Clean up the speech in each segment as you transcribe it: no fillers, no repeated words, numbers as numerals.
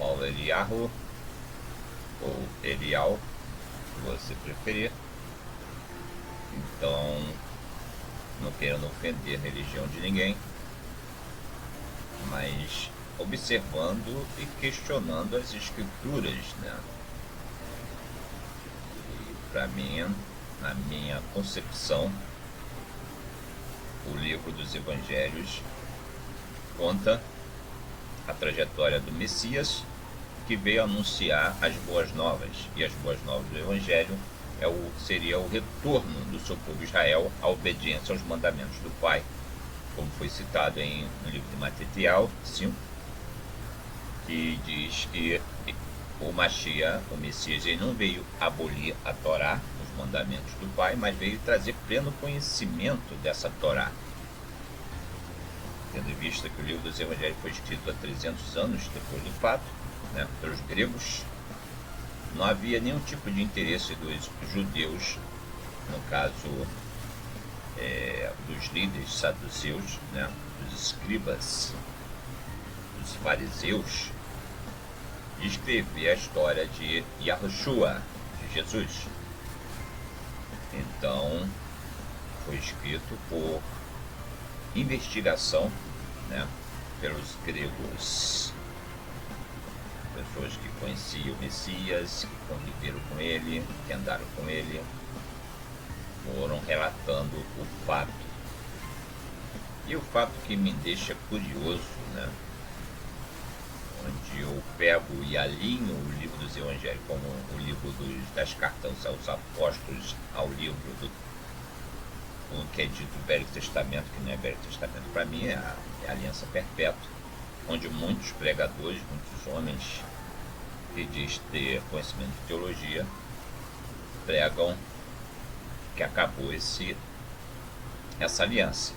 Paulo Eliyahu, ou Elial, se você preferir. Então, não querendo ofender a religião de ninguém, mas observando e questionando as escrituras, né? E para mim, na minha concepção, o livro dos Evangelhos conta a trajetória do Messias, que veio anunciar as boas novas, e as boas novas do Evangelho seria o retorno do seu povo Israel à obediência aos mandamentos do Pai, como foi citado no livro de Matetiel 5, que diz que o Mashiach, o Messias, ele não veio abolir a Torá, os mandamentos do Pai, mas veio trazer pleno conhecimento dessa Torá. Tendo em vista que o livro dos Evangelhos foi escrito há 300 anos depois do fato, né, pelos gregos, não havia nenhum tipo de interesse dos judeus, no caso dos líderes saduceus, né, dos escribas, dos fariseus, de escrever a história de Yahushua, de Jesus. Então, foi escrito por investigação, né, pelos gregos, pessoas que conheciam o Messias, que conviveram com ele, que andaram com ele, foram relatando o fato. E o fato que me deixa curioso, né, onde eu pego e alinho o livro dos Evangelhos como o livro das cartas aos apóstolos, ao livro o que é dito no Velho Testamento, que não é Velho Testamento para mim, é a Aliança Perpétua, onde muitos pregadores, muitos homens que diz ter conhecimento de teologia, pregam que acabou essa aliança.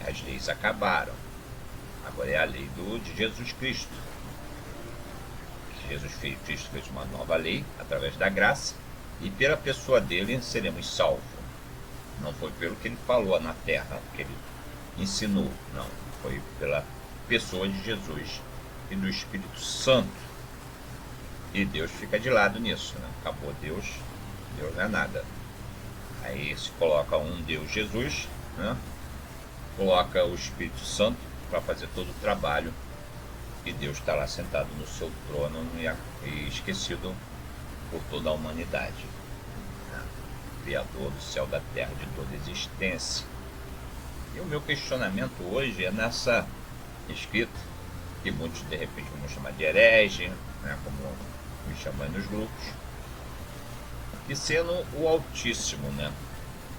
As leis acabaram. Agora é a lei de Jesus Cristo. Cristo fez uma nova lei através da graça, e pela pessoa dele seremos salvos. Não foi pelo que ele falou na terra, que ele ensinou, não. Foi pela pessoa de Jesus e do Espírito Santo. E Deus fica de lado nisso, né? Acabou Deus não é nada. Aí se coloca um Deus Jesus, né? Coloca o Espírito Santo para fazer todo o trabalho, e Deus está lá sentado no seu trono e esquecido por toda a humanidade, né? Criador do céu, da terra, de toda existência. E o meu questionamento hoje é nessa escrita, que muitos de repente vão chamar de herege, né, como me chamam nos grupos, que sendo o Altíssimo, né,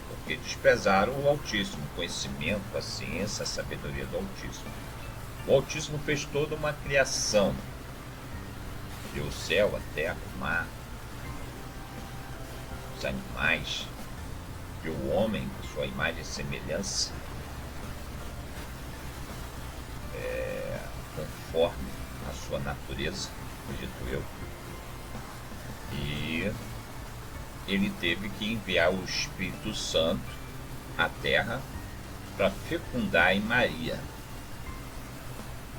porque desprezaram o Altíssimo, o conhecimento, a ciência, a sabedoria do Altíssimo. O Altíssimo fez toda uma criação, criou o céu, a terra, o mar, os animais, criou o homem com sua imagem e semelhança, conforme a sua natureza, acredito eu. E ele teve que enviar o Espírito Santo à terra para fecundar em Maria.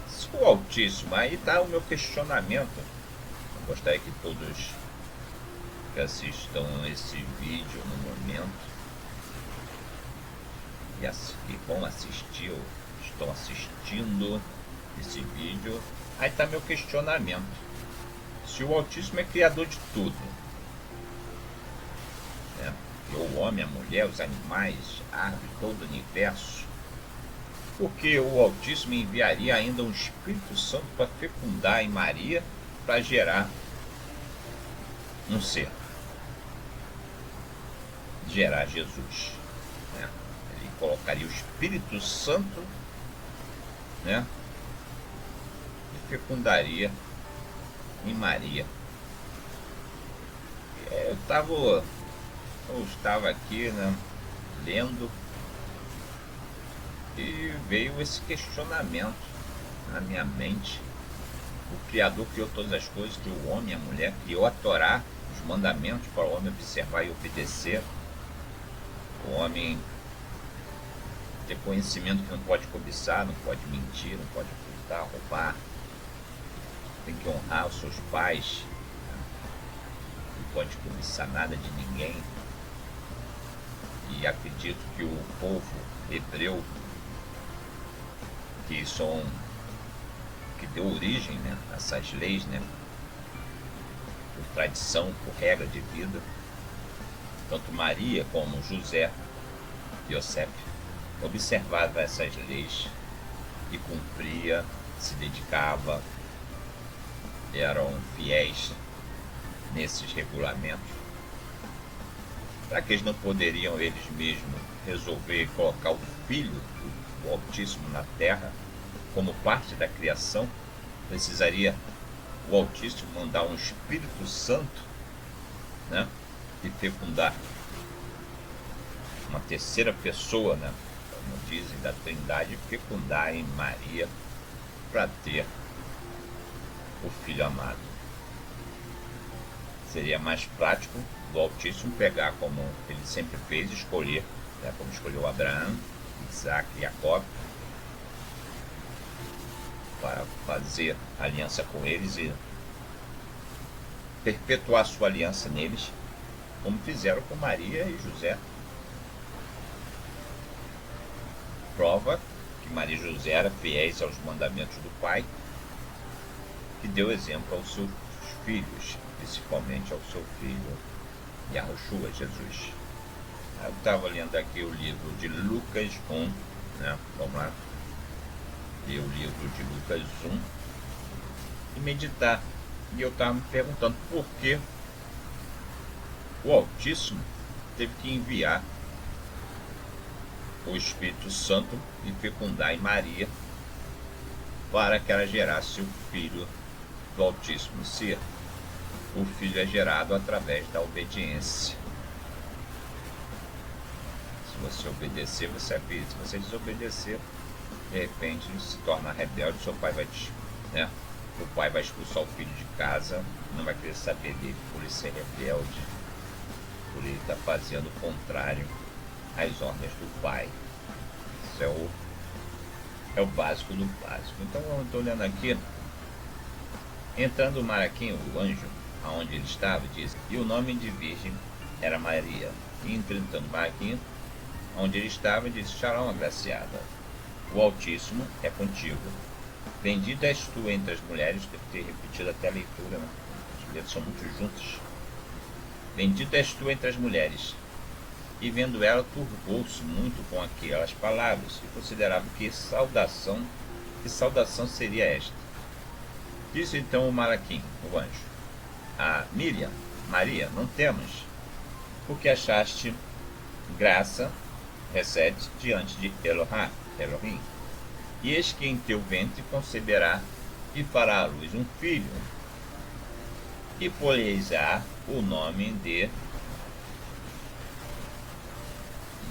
Se o Altíssimo, aí está o meu questionamento. Eu gostaria que todos que assistam esse vídeo no momento e vão assistir, ou estão assistindo esse vídeo, aí está meu questionamento. Se o Altíssimo é criador de tudo, né? Criou o homem, a mulher, os animais, a árvore, todo o universo, porque o Altíssimo enviaria ainda um Espírito Santo para fecundar em Maria, para gerar um ser, gerar Jesus, né? Ele colocaria o Espírito Santo, né, e fecundaria em Maria. Eu estava aqui, né, lendo, e veio esse questionamento na minha mente. O Criador criou todas as coisas, criou o homem e a mulher, criou a Torá, os mandamentos para o homem observar e obedecer. O homem ter conhecimento que não pode cobiçar, não pode mentir, não pode ocultar, roubar. tem que honrar os seus pais, né? Não pode cobiçar nada de ninguém. E acredito que o povo hebreu, que deu origem, né, a essas leis, né, por tradição, por regra de vida, tanto Maria como José, Yosef, observava essas leis e cumpria, se dedicava, eram fiéis nesses regulamentos. Para que eles não poderiam eles mesmos resolver colocar o Filho do Altíssimo na terra como parte da criação, precisaria o Altíssimo mandar um Espírito Santo, né, e fecundar uma terceira pessoa, né, como dizem, da Trindade, fecundar em Maria para ter o Filho amado. Seria mais prático do Altíssimo pegar, como ele sempre fez, escolher, né, como escolheu Abraão, Isaac e Jacó, para fazer aliança com eles e perpetuar sua aliança neles, como fizeram com Maria e José. Prova que Maria e José eram fiéis aos mandamentos do Pai, que deu exemplo aos seus filhos, principalmente ao seu filho Yahushua, Jesus. Eu estava lendo aqui o livro de Lucas 1, né? Vamos lá, ler o livro de Lucas 1 e meditar. E eu estava me perguntando por que o Altíssimo teve que enviar o Espírito Santo e fecundar em Maria para que ela gerasse o Filho do Altíssimo, se o Filho é gerado através da obediência. Se você obedecer, você é filho. Se você desobedecer, de repente se torna rebelde, seu pai vai, né? O pai vai expulsar o filho de casa, não vai querer saber dele por ele ser rebelde, por ele estar fazendo o contrário às ordens do pai. Isso é o básico do básico. Então eu estou olhando aqui, entrando o Maraquim, o anjo, aonde ele estava, diz, e o nome de virgem era Maria. E entrando o Maraquim, onde ele estava, disse, Shalom, agraciada, o Altíssimo é contigo. Bendita és tu entre as mulheres, deve ter repetido até a leitura, né? As mulheres são muito juntas. Bendita és tu entre as mulheres. E vendo ela, turbou-se muito com aquelas palavras, e considerava que saudação seria esta. Disse então o Malaquim, o anjo, a Miriam, Maria, não temas, porque achaste graça, recebe diante de Elohim. E eis que em teu ventre conceberá e fará à luz um filho, e por-lhe-á o nome de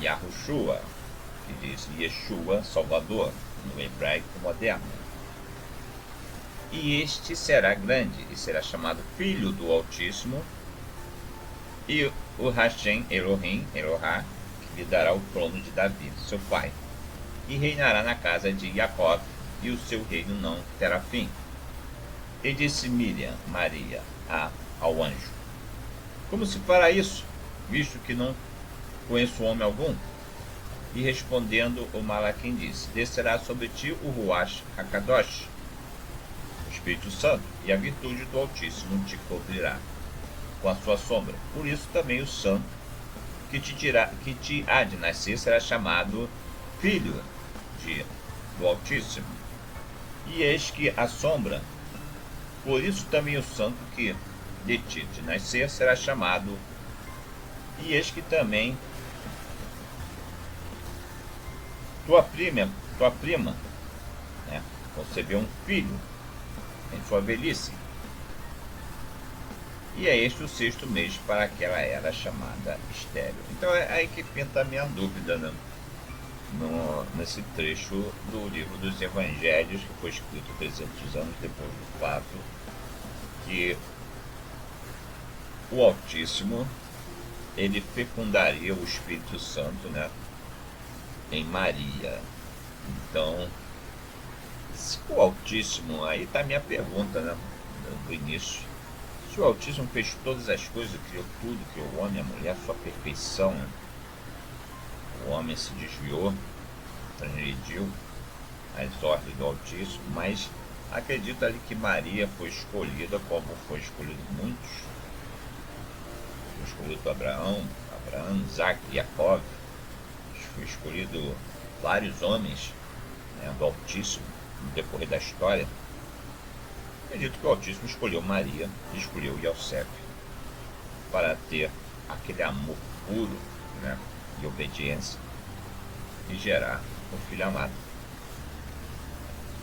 Yahushua, que diz Yeshua, Salvador, no hebraico moderno. E este será grande, e será chamado Filho do Altíssimo, e o Hashem Elohim, Elohá, que lhe dará o trono de Davi, seu pai, e reinará na casa de Jacó, e o seu reino não terá fim. E disse Miriam, Maria, ao anjo, como se fará isso, visto que não conheço homem algum? E respondendo o Malaquim disse, descerá sobre ti o Ruach HaKadosh, o Espírito Santo, e a virtude do Altíssimo te cobrirá com a sua sombra. Por isso também o santo que te há de nascer será chamado Filho do Altíssimo. E eis que a sombra, por isso também o santo que de ti de nascer será chamado, e eis que também tua prima, né, concebeu um filho em sua velhice. E é este o 6º mês para que ela era chamada estéril. Então é aí que pinta a minha dúvida, né? Nesse trecho do livro dos Evangelhos, que foi escrito 300 anos depois do fato, que o Altíssimo ele fecundaria o Espírito Santo, né, em Maria. Então, se o Altíssimo, aí está a minha pergunta, né? do início. Se o Altíssimo fez todas as coisas, criou tudo, criou o homem e a mulher, sua perfeição, né? O homem se desviou, transgrediu as ordens do Altíssimo, mas acredito ali que Maria foi escolhida, como foi escolhido muitos. Foi escolhido Abraão, Isaac, Jacó, foi escolhido vários homens, né, do Altíssimo no decorrer da história. Acredito que o Altíssimo escolheu Maria e escolheu Yosef para ter aquele amor puro, né, e obediência e gerar o filho amado.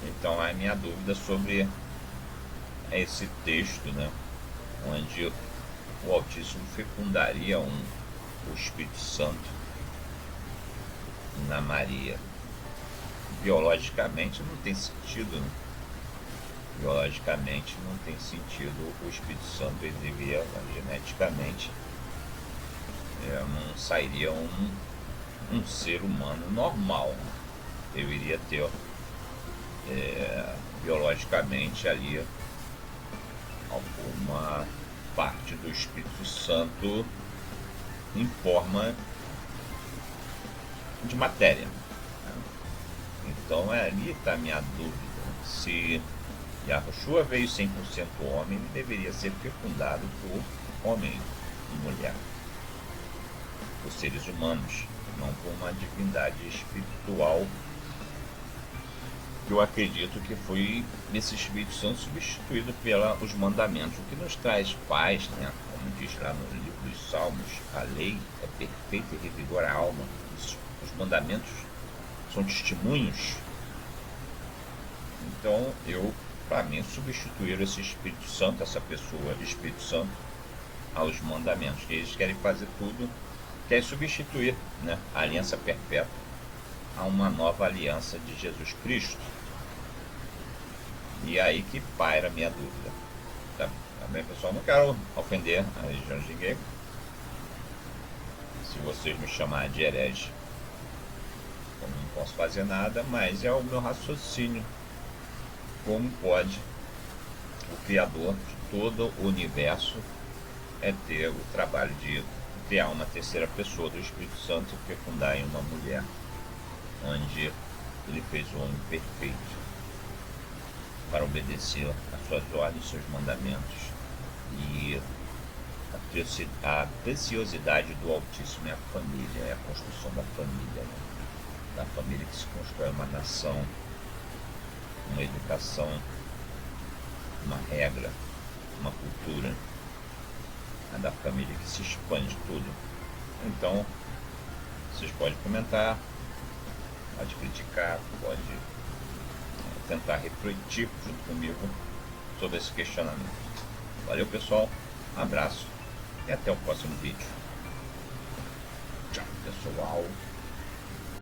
Então a minha dúvida sobre esse texto, né, onde o Altíssimo fecundaria o Espírito Santo na Maria. Biologicamente não tem sentido, né? Biologicamente não tem sentido o Espírito Santo, ele deveria, geneticamente, não sairia um ser humano normal. Deveria ter biologicamente ali alguma parte do Espírito Santo em forma de matéria. Então ali está a minha dúvida. Se Yahushua veio 100% homem, ele deveria ser fecundado por homem e mulher, por seres humanos, não por uma divindade espiritual. Eu acredito que foi esse Espírito Santo substituído pelos mandamentos, o que nos traz paz, né? Como diz lá no livro dos Salmos, a lei é perfeita e revigora a alma. Os mandamentos são testemunhos. Então, para mim, substituir esse Espírito Santo, essa pessoa, Espírito Santo, aos mandamentos. Eles querem fazer tudo, querem substituir, né, a aliança perpétua a uma nova aliança de Jesus Cristo. E aí que paira a minha dúvida. Tá bem, pessoal? Não quero ofender a religião de ninguém. Se vocês me chamarem de herege, eu não posso fazer nada, mas é o meu raciocínio. Como pode o Criador de todo o universo ter o trabalho de criar uma terceira pessoa do Espírito Santo e fecundar em uma mulher, onde ele fez o homem perfeito para obedecer às suas ordens, seus mandamentos. E a preciosidade do Altíssimo é a família, é a construção da família, né? Da família que se constrói uma nação, uma educação, uma regra, uma cultura, a da família que se expande tudo. Então, vocês podem comentar, pode criticar, pode tentar refletir junto comigo sobre esse questionamento. Valeu, pessoal, um abraço e até o próximo vídeo. Tchau, pessoal.